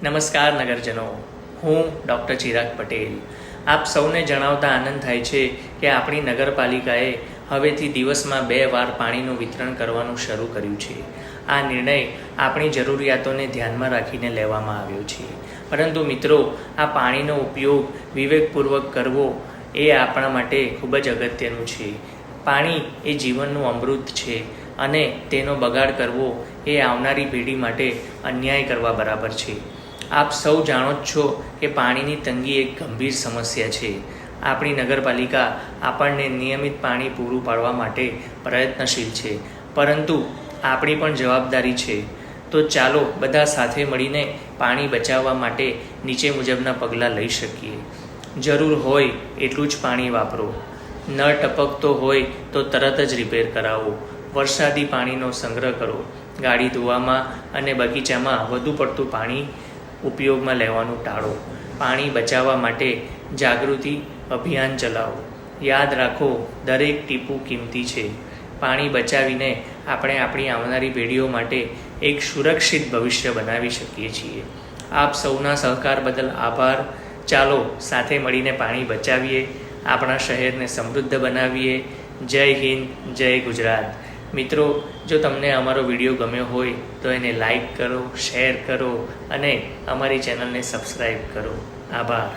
નમસ્કાર નગરજનો, હું ડૉક્ટર ચિરાગ પટેલ. આપ સૌને જણાવતા આનંદ થાય છે કે આપણી નગરપાલિકાએ હવેથી દિવસમાં 2 વાર પાણીનું વિતરણ કરવાનું શરૂ કર્યું છે. આ નિર્ણય આપણી જરૂરિયાતોને ધ્યાનમાં રાખીને લેવામાં આવ્યો છે. પરંતુ મિત્રો, આ પાણીનો ઉપયોગ વિવેકપૂર્વક કરવો એ આપણા માટે ખૂબ જ અગત્યનું છે. પાણી એ જીવનનું અમૃત છે અને તેનો બગાડ કરવો એ આવનારી પેઢી માટે અન્યાય કરવા બરાબર છે. આપ સૌ જાણો જ છો કે પાણીની તંગી એક ગંભીર સમસ્યા છે. આપણી નગરપાલિકા આપણને નિયમિત પાણી પૂરું પાડવા માટે પ્રયત્નશીલ છે, પરંતુ આપણી પણ જવાબદારી છે. તો ચાલો બધા સાથે મળીને પાણી બચાવવા માટે નીચે મુજબના પગલાં લઈ શકીએ. જરૂર હોય એટલું જ પાણી વાપરો. નળ ટપકતો હોય તો તરત જ રિપેર કરાવો. વરસાદી પાણીનો સંગ્રહ કરો. ગાડી ધોવામાં અને બગીચામાં વધુ પડતું પાણી ઉપયોગમાં લેવાનું ટાળો. પાણી બચાવવા માટે જાગૃતિ અભિયાન ચલાવો. યાદ રાખો, દરેક ટીપું કિંમતી છે. પાણી બચાવીને આપણે આપણી આવનારી પેઢીઓ માટે એક સુરક્ષિત ભવિષ્ય બનાવી શકીએ છીએ. આપ સૌના સહકાર બદલ આભાર. ચાલો સાથે મળીને પાણી બચાવીએ, આપણા શહેરને સમૃદ્ધ બનાવીએ. જય હિન્દ, જય ગુજરાત. મિત્રો, જો તમને અમારો વિડીયો ગમ્યો હોય તો એને લાઈક કરો, શેર કરો અને અમારી ચેનલને સબસ્ક્રાઈબ કરો. આભાર.